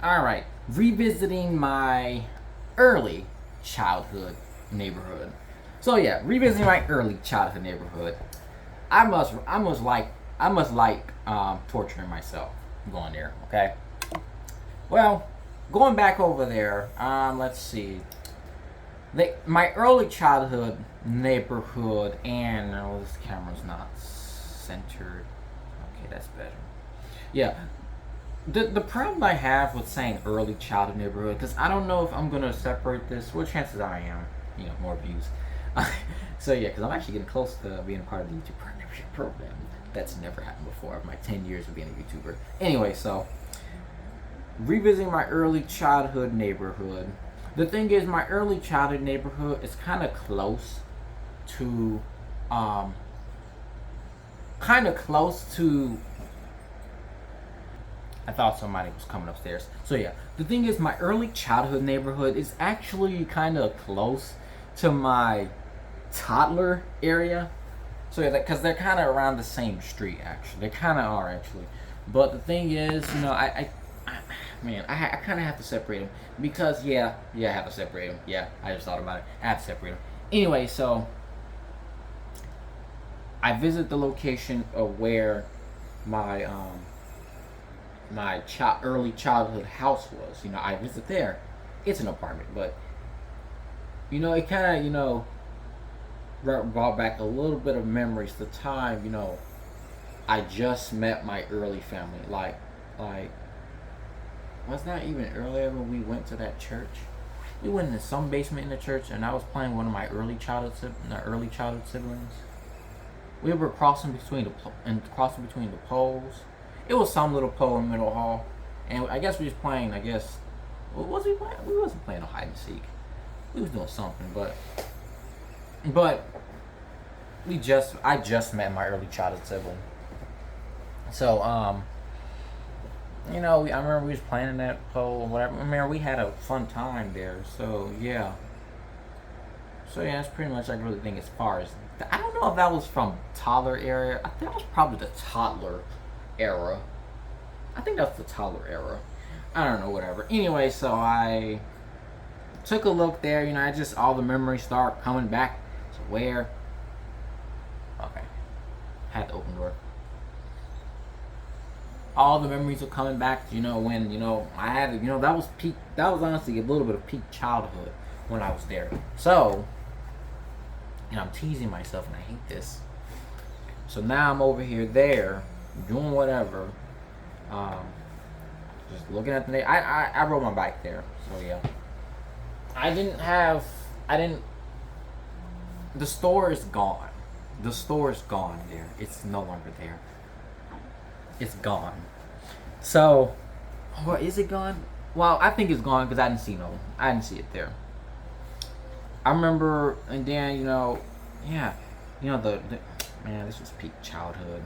Alright, revisiting my early childhood neighborhood. So yeah, revisiting my early childhood neighborhood. I must like torturing myself going there, okay? Well, going back over there, let's see. My early childhood neighborhood, and oh, this camera's not centered. Okay, that's better. Yeah, the problem I have with saying early childhood neighborhood, because I don't know if I'm gonna separate this. What chances I am, more views. So yeah, because I'm actually getting close to being part of the YouTube partnership program. That's never happened before. My 10 years of being a YouTuber. Anyway, so revisiting my early childhood neighborhood. The thing is, my early childhood neighborhood is to, kind of close to. I thought somebody was coming upstairs. So yeah, the thing is, my early childhood neighborhood is actually kind of close to my toddler area. So yeah, because they're kind of around the same street. Actually, they kind of are actually. But the thing is, I kind of have to separate them because I have to separate them. Yeah, I just thought about it. I have to separate them. Anyway, so I visit the location of where my early childhood house was. I visit there. It's an apartment, but it kind of brought back a little bit of memories. The time I just met my early family. Like was not even earlier when we went to that church. We went in some basement in the church, and I was playing one of my early childhood siblings. We were crossing between the poles. It was some little pole in the middle hall, and I guess we was playing. What was we playing? We wasn't playing no hide and seek. We was doing something, but I just met my early childhood sibling. So I remember we was playing in that pole or whatever. I remember we had a fun time there. So yeah. That's pretty much I really think as far as I don't know if that was from toddler area. I think that was probably the toddler era. I think that's the toddler era. I don't know, whatever. Anyway, so I took a look there. I just all the memories start coming back. So where? Okay, had to open the door. All the memories are coming back. When I had that was peak. That was honestly a little bit of peak childhood when I was there. So, and I'm teasing myself, and I hate this. So now I'm over here there doing whatever. Just looking at the I rode my bike there. So yeah. The store is gone. The store is gone there. It's no longer there. It's gone. So, or is it gone? Well, I think it's gone because I didn't see it there. I remember, and then the man, this was peak childhood.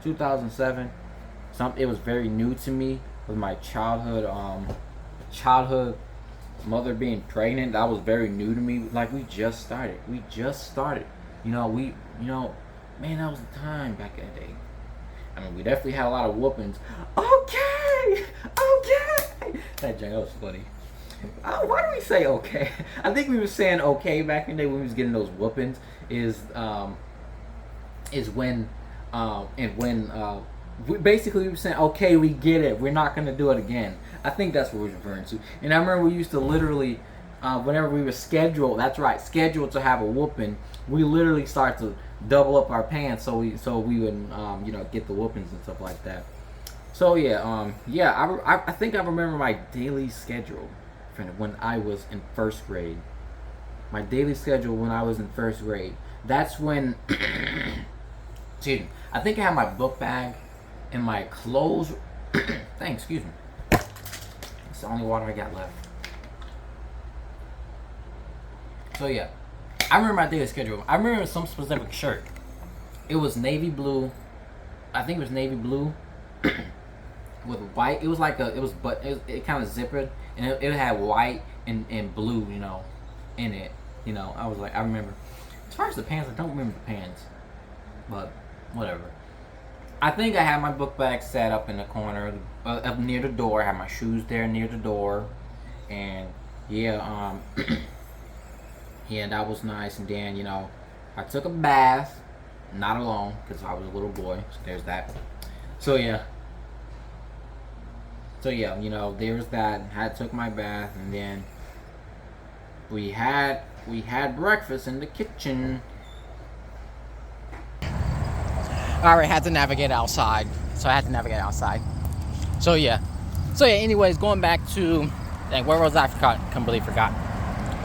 2007. It was very new to me with my childhood mother being pregnant. That was very new to me. Like we just started. Man, that was the time back in the day. I mean, we definitely had a lot of whoopings. Okay. That was funny. Why do we say okay? I think we were saying okay back in the day when we was getting those whoopings. We were saying okay, we get it. We're not gonna do it again. I think that's what we're referring to. And I remember we used to literally, whenever we were scheduled to have a whooping, we literally start to double up our pants so we would get the whoopings and stuff like that. So I think I remember my daily schedule when I was in first grade. My daily schedule when I was in first grade. That's when excuse me. I think I had my book bag and my clothes. Excuse me. It's the only water I got left. So yeah, I remember my daily schedule. I remember some specific shirt. It was navy blue. I think it was navy blue with white. It was like it kind of zippered, and it had white and blue, in it. I remember. As far as the pants, I don't remember the pants, but whatever. I think I had my book bag set up in the corner, up near the door. I had my shoes there near the door, and yeah, yeah, that was nice. And then I took a bath, not alone because I was a little boy. So there's that. So yeah, there's that. I took my bath, and then we had breakfast in the kitchen. All right, had to navigate outside. So yeah. Anyways, going back to, dang, where was I? Completely forgot.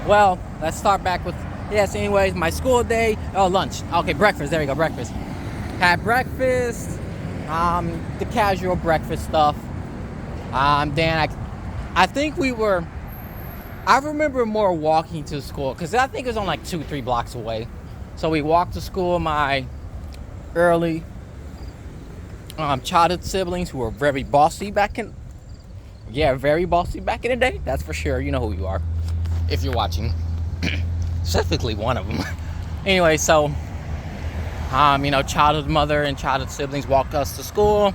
Well, let's start back with, yes. Anyways, my school day. Oh, lunch. Okay, breakfast. There we go. Breakfast. Had breakfast. The casual breakfast stuff. Then I think we were. I remember more walking to school because I think it was on like 2-3 blocks away. So we walked to school. My early childhood siblings who were very bossy back in the day. That's for sure. You know who you are if you're watching. Specifically one of them. Anyway, so childhood mother and childhood siblings walked us to school,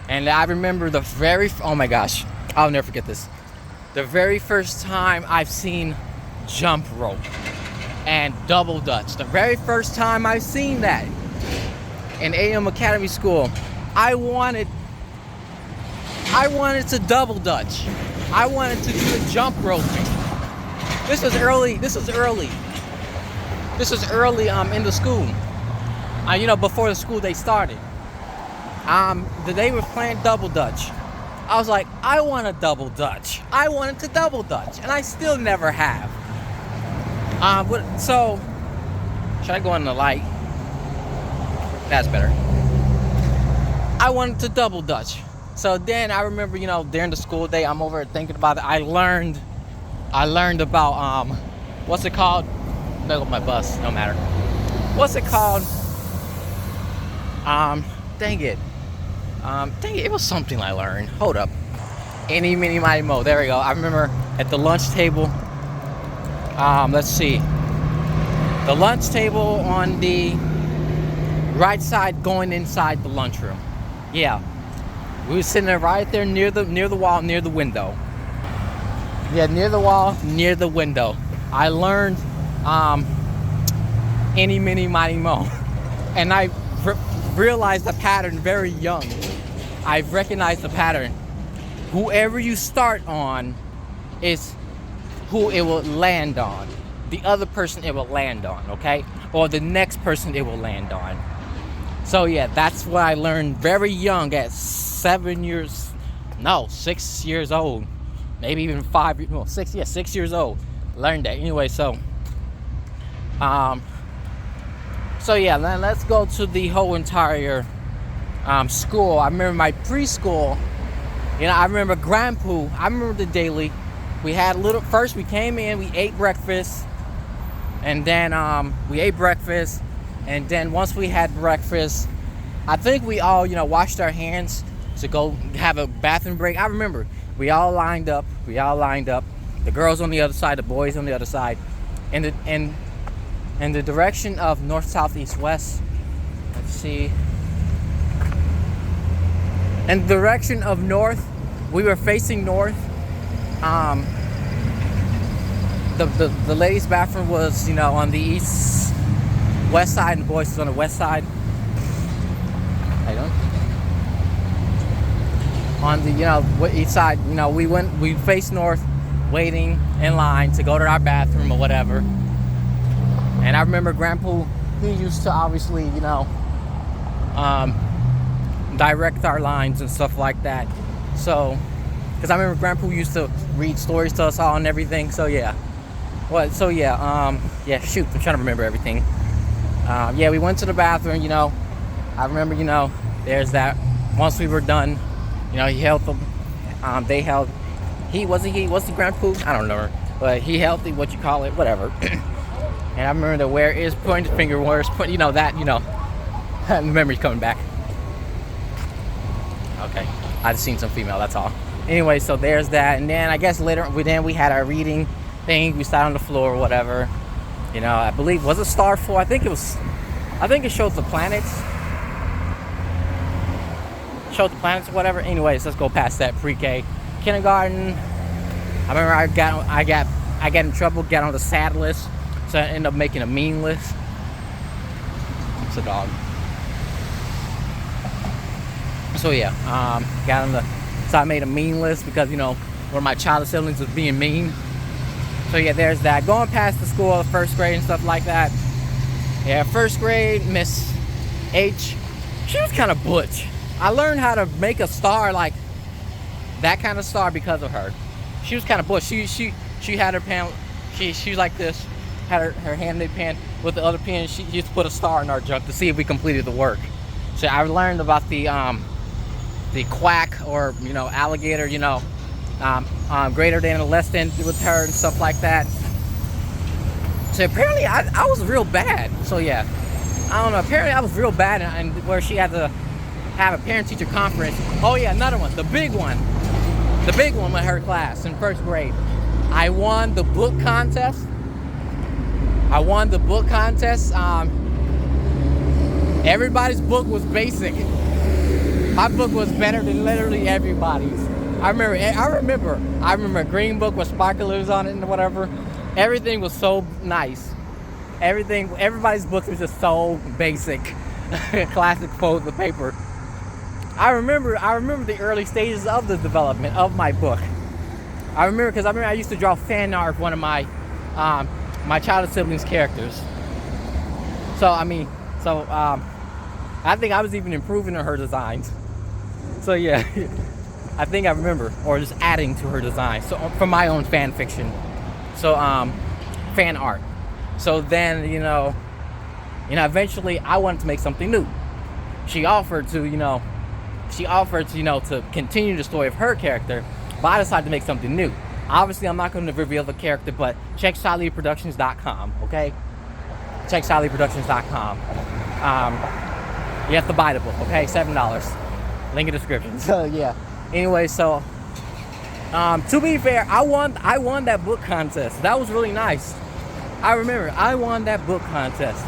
and I remember oh my gosh, I'll never forget this. The very first time I've seen jump rope and double dutch. The very first time I've seen that in AM Academy School, I wanted to double dutch. I wanted to do the jump rope. This was early in the school. Before the school day started. The day was playing double dutch. I was like, I want a double dutch. I wanted to double dutch, and I still never have. So should I go in the light? That's better. I wanted to double dutch. So then I remember, during the school day, I'm over thinking about it. I learned about what's it called? There goes my bus. No matter. What's it called? Dang it. It was something I learned. Hold up. Any, mini, mighty, mo. There we go. I remember at the lunch table. Let's see. The lunch table on the right side going inside the lunchroom. Yeah. We were sitting there right there near the wall, near the window. Yeah, near the wall, near the window. I learned any, mini, mighty, mo. And I realized the pattern very young. I've recognized the pattern. Whoever you start on is who it will land on. The other person it will land on, okay? Or the next person it will land on. So yeah, that's what I learned very young at 6 years old. Maybe even 6 years old. Learned that. Anyway, so yeah, then let's go to the whole entire school. I remember my preschool. I remember Grandpa. I remember the daily. We had first we came in, we ate breakfast, and then and then once we had breakfast, I think we all washed our hands to go have a bathroom break. I remember we all lined up. The girls on the other side, the boys on the other side, in the direction of north, south, east, west. Let's see. In the direction of north, we were facing north. The ladies' bathroom was, on the east, west side, and the boys was on the west side. How you doing? On the, east side, we faced north, waiting in line to go to our bathroom or whatever. And I remember Grandpa, he used to obviously, direct our lines and stuff like that. So, because I remember Grandpa used to read stories to us all and everything. So yeah. I'm trying to remember everything. We went to the bathroom. I remember. There's that. Once we were done, he held them. Was the Grandpa? I don't know, but he held the what you call it, whatever. And I remember that where is pointing the finger, where is pointing, the memory's coming back. Okay, I just seen some female, that's all. Anyway, so there's that, and then I guess later, we had our reading thing. We sat on the floor or whatever. I believe, was it Star 4? I think it shows the planets. show the planets or whatever. Anyways, let's go past that. Pre-K, kindergarten. I remember I got in trouble, got on the sad list, so I ended up making a mean list. It's a dog. So yeah, got on the, so I made a mean list because, you know, one of my childhood siblings was being mean. So yeah, there's that. Going past the school, first grade and stuff like that. Yeah, first grade, Miss H, she was kind of butch. I learned how to make a star, like that kind of star, because of her. She was kind of butch. She had her pen, she was like this, had her hand in the pen with the other pen. She used to put a star in our junk to see if we completed the work. So I learned about the quack, or, you know, alligator, you know, greater than or less than with her and stuff like that. So apparently I was real bad. So yeah, I don't know, apparently I was real bad, and where she had to have a parent-teacher conference. Oh yeah, another one, the big one with her class in first grade. I won the book contest. Everybody's book was basic. My book was better than literally everybody's. I remember green book with sparklers on it and whatever. Everything was so nice. Everybody's book was just so basic. Classic fold the paper. I remember the early stages of the development of my book. I remember I used to draw fan art of one of my my childhood siblings' characters. So I think I was even improving on her designs. So yeah, I think I remember, or just adding to her design. So from my own fan fiction. So fan art. So then, you know, eventually I wanted to make something new. She offered to, to continue the story of her character, but I decided to make something new. Obviously, I'm not going to reveal the character, but check ShileeProductions.com, okay? Check ShileeProductions.com. You have to buy the book, okay? $7. Link in the description. So yeah. Anyway, so to be fair, I won that book contest. That was really nice. I remember I won that book contest.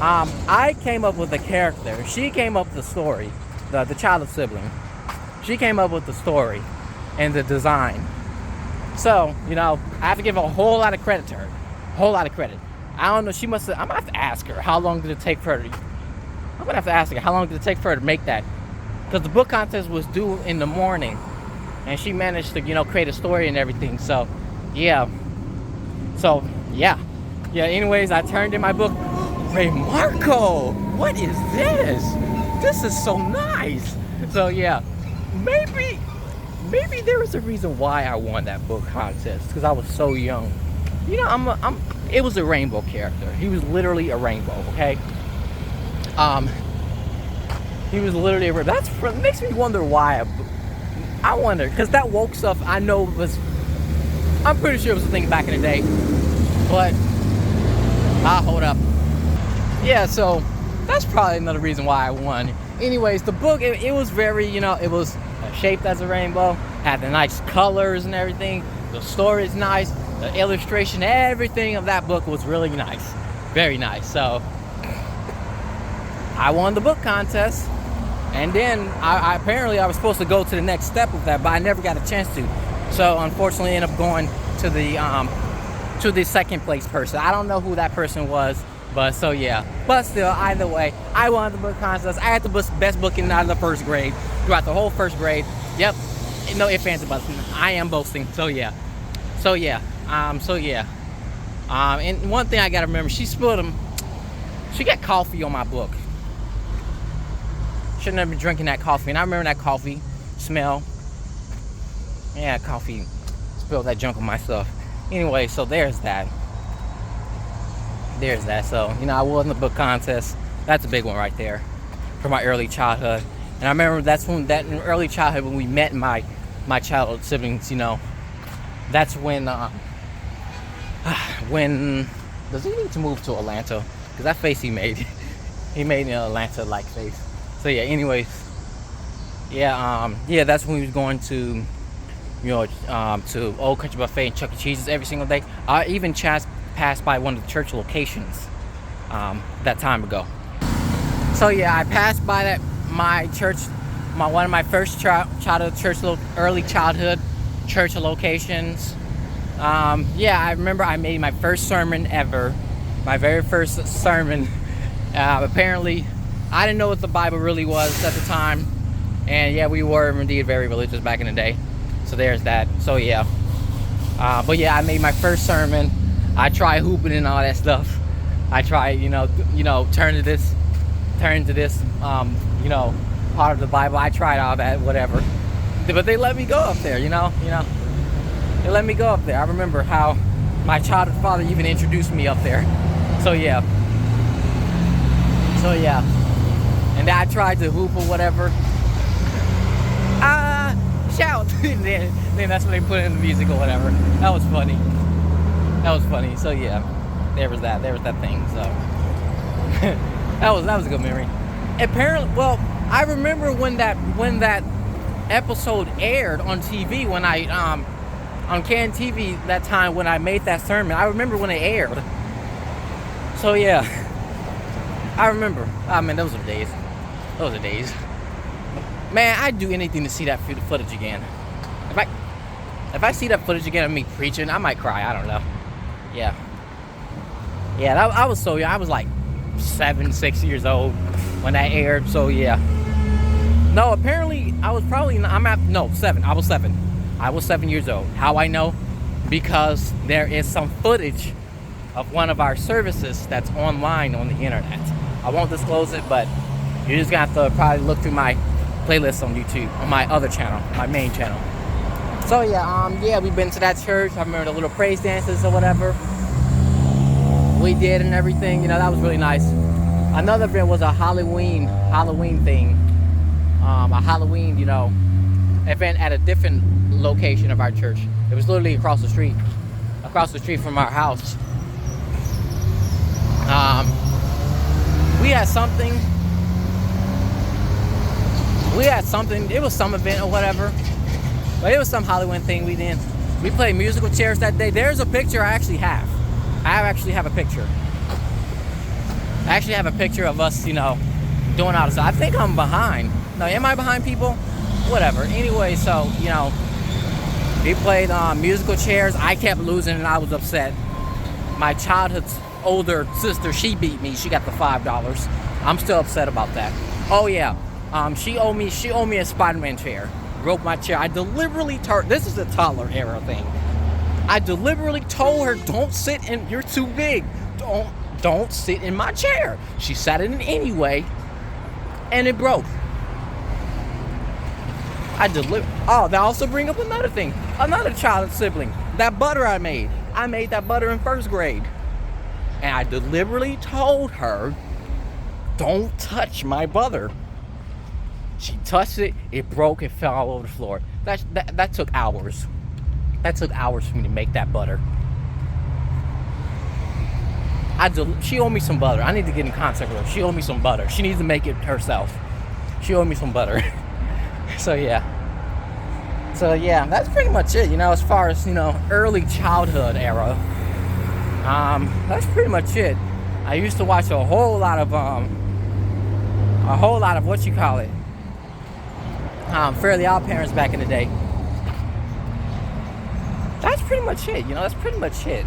I came up with the character. She came up with the story. The childhood sibling. She came up with the story and the design. So, you know, I have to give a whole lot of credit to her. A whole lot of credit. I don't know, I'm gonna have to ask her how long did it take for her to make that. Because the book contest was due in the morning, and she managed to, you know, create a story and everything. So yeah. Anyways, I turned in my book. Ray Marco, what is this? This is so nice. So yeah, maybe there was a reason why I won that book contest, because I was so young. You know, it was a rainbow character. He was literally a rainbow, okay? He was literally a rainbow. That makes me wonder why. I wonder, because that woke stuff, I know I'm pretty sure it was a thing back in the day. But, hold up. Yeah, so that's probably another reason why I won. Anyways, the book, it was very, you know, it was shaped as a rainbow, had the nice colors and everything. The story is nice. The illustration, everything of that book was really nice. Very nice. So I won the book contest, and then apparently I was supposed to go to the next step of that, but I never got a chance to. So unfortunately I ended up going to the second place person. I don't know who that person was, but so yeah. But still, either way, I won the book contest. I had the best booking out of the first grade, throughout the whole first grade. Yep, no ifs, ands, or buts. I am boasting. So yeah. And one thing I gotta remember, she got coffee on my book. Shouldn't have been drinking that coffee, and I remember that coffee smell. Yeah, coffee spilled that junk on my stuff. Anyway, so there's that. So, you know, I won the book contest. That's a big one right there for my early childhood. And I remember that in early childhood when we met my childhood siblings, you know, that's when does he need to move to Atlanta? Because that face he made an Atlanta-like face. So yeah, anyways, that's when we was going to, you know, to Old Country Buffet and Chuck E. Cheese's every single day. I even passed by one of the church locations that time ago. So yeah, I passed by my church one of my first childhood church, early childhood church locations. Yeah, I remember I made my first sermon ever, my very first sermon. Apparently, I didn't know what the Bible really was at the time, and yeah, we were indeed very religious back in the day. So there's that. So yeah, but yeah, I made my first sermon. I tried hooping and all that stuff. I tried, turn to this, part of the Bible. I tried all that, whatever. But they let me go up there, They let me go up there. I remember how my childhood father even introduced me up there. So yeah. And I tried to hoop or whatever. Shout. then that's when they put in the music or whatever. That was funny. So yeah, there was that thing. So that was a good memory. Apparently, well, I remember when that episode aired on TV, when I on CAN TV that time when I made that sermon. I remember when it aired. So yeah, I remember. I mean, those are days. Man, I'd do anything to see that footage again. If I see that footage again of me preaching, I might cry. I don't know. Yeah, I was so young. I was like 6 years old when that aired. So yeah. No, apparently I was probably 7. I was 7. I was 7 years old. How I know? Because there is some footage of one of our services that's online on the internet. I won't disclose it, but you're just gonna have to probably look through my playlist on YouTube, on my other channel, my main channel. So yeah, we've been to that church. I remember the little praise dances or whatever we did and everything. That was really nice. Another event was a Halloween thing. A Halloween, event at a different location of our church. It was literally across the street from our house. We had something. It was some event or whatever. But it was some Halloween thing we did. We played musical chairs that day. There's a picture I actually have. I actually have a picture. Of us, doing all this stuff. I think I'm behind. No, am I behind people? Whatever. Anyway, so, we played musical chairs. I kept losing and I was upset. My childhood's older sister, she beat me. She got the $5. I'm still upset about that. Oh yeah. She owed me a Spider-Man chair. Broke my chair. I deliberately this is a toddler era thing. I deliberately told her, you're too big. Don't sit in my chair. She sat in it anyway, and it broke. That also bring up another thing. Another childhood sibling. That butter I made. I made that butter in 1st grade. And I deliberately told her, don't touch my butter. She touched it, it broke, it fell all over the floor. That took hours. That took hours for me to make that butter. She owed me some butter. I need to get in contact with her. She owed me some butter. She needs to make it herself. She owed me some butter. So yeah, that's pretty much it, as far as, early childhood era. That's pretty much it. I used to watch a whole lot of what you call it, Fairly Odd Parents back in the day. That's pretty much it, that's pretty much it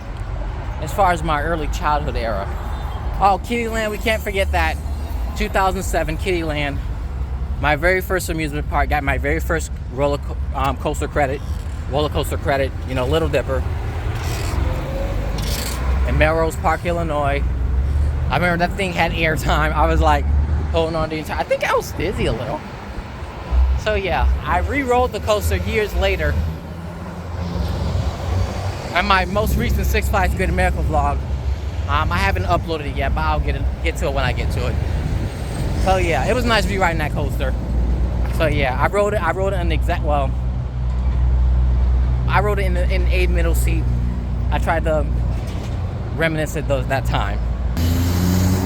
as far as my early childhood era. Oh, Kittyland, we can't forget that. 2007 Kittyland. My very first amusement park, got my very first roller coaster credit, Little Dipper, in Melrose Park, Illinois. I remember that thing had airtime. I was like holding on the entire. I think I was dizzy a little. So yeah, I re-rolled the coaster years later. And my most recent Six Flags Great America vlog, I haven't uploaded it yet, but I'll get to it when I get to it. So yeah, it was nice to be riding that coaster. So yeah, I rode it in in a middle seat. I tried to reminisce at that time.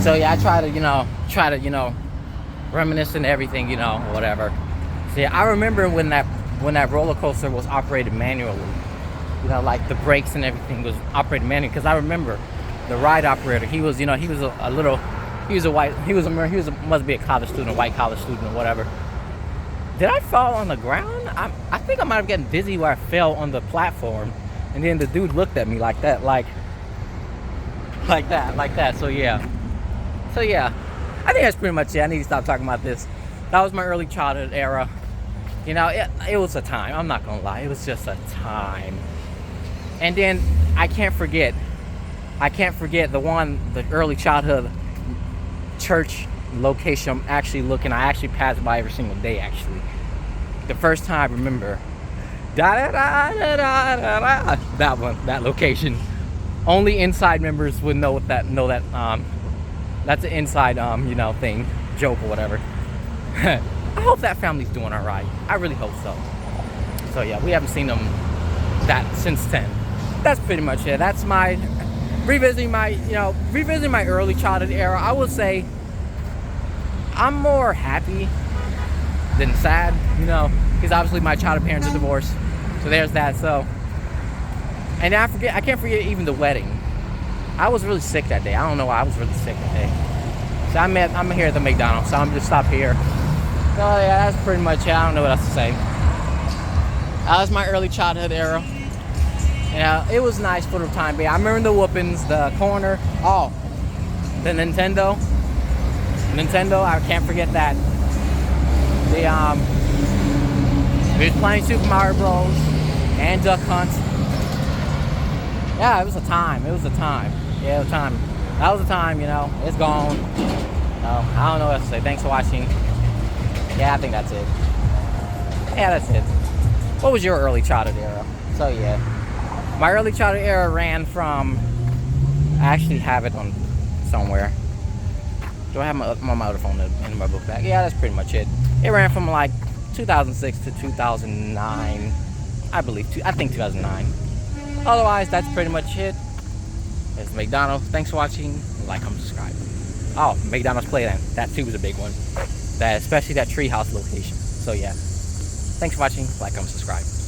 So yeah, I try to reminisce and everything, whatever. So yeah, I remember when that roller coaster was operated manually. Like the brakes and everything was operated manually, because I remember the ride operator, he was must be a college student, a white college student or whatever. Did I fall on the ground? I think I might have gotten dizzy where I fell on the platform, and then the dude looked at me like that, like that. So yeah. I think that's pretty much it. I need to stop talking about this. That was my early childhood era. You know, it was a time. I'm not gonna lie, it was just a time. And then I can't forget the early childhood church location I'm actually looking. I actually pass by every single day. Actually, the first time I remember, that location. Only inside members would know that. That's an inside thing, joke or whatever. I hope that family's doing all right. I really hope so. So yeah, we haven't seen them since then. That's pretty much it. That's my revisiting my early childhood era. I would say I'm more happy than sad, because obviously my childhood parents are divorced. So there's that. So, and I can't forget even the wedding. I was really sick that day. I don't know why I was really sick that day. So I'm here at the McDonald's, so I'm just stop here. So yeah, that's pretty much it. I don't know what else to say. That was my early childhood era. Yeah, it was nice for the time being. I remember the whoopings, the corner. Oh, the Nintendo, I can't forget that. We was playing Super Mario Bros. And Duck Hunt. Yeah, it was a time. Yeah, it was a time. That was a time, It's gone. I don't know what else to say. Thanks for watching. Yeah, I think that's it. Yeah, that's it. What was your early childhood era? So yeah. My early childhood era ran from, I actually have it on somewhere. Do I have my other phone in my book bag? Yeah, that's pretty much it. It ran from like 2006 to 2009. I think 2009. Otherwise, that's pretty much it. It's McDonald's. Thanks for watching. Like, comment, subscribe. Oh, McDonald's Playland. That too was a big one. Especially that treehouse location. So yeah. Thanks for watching. Like, comment, subscribe.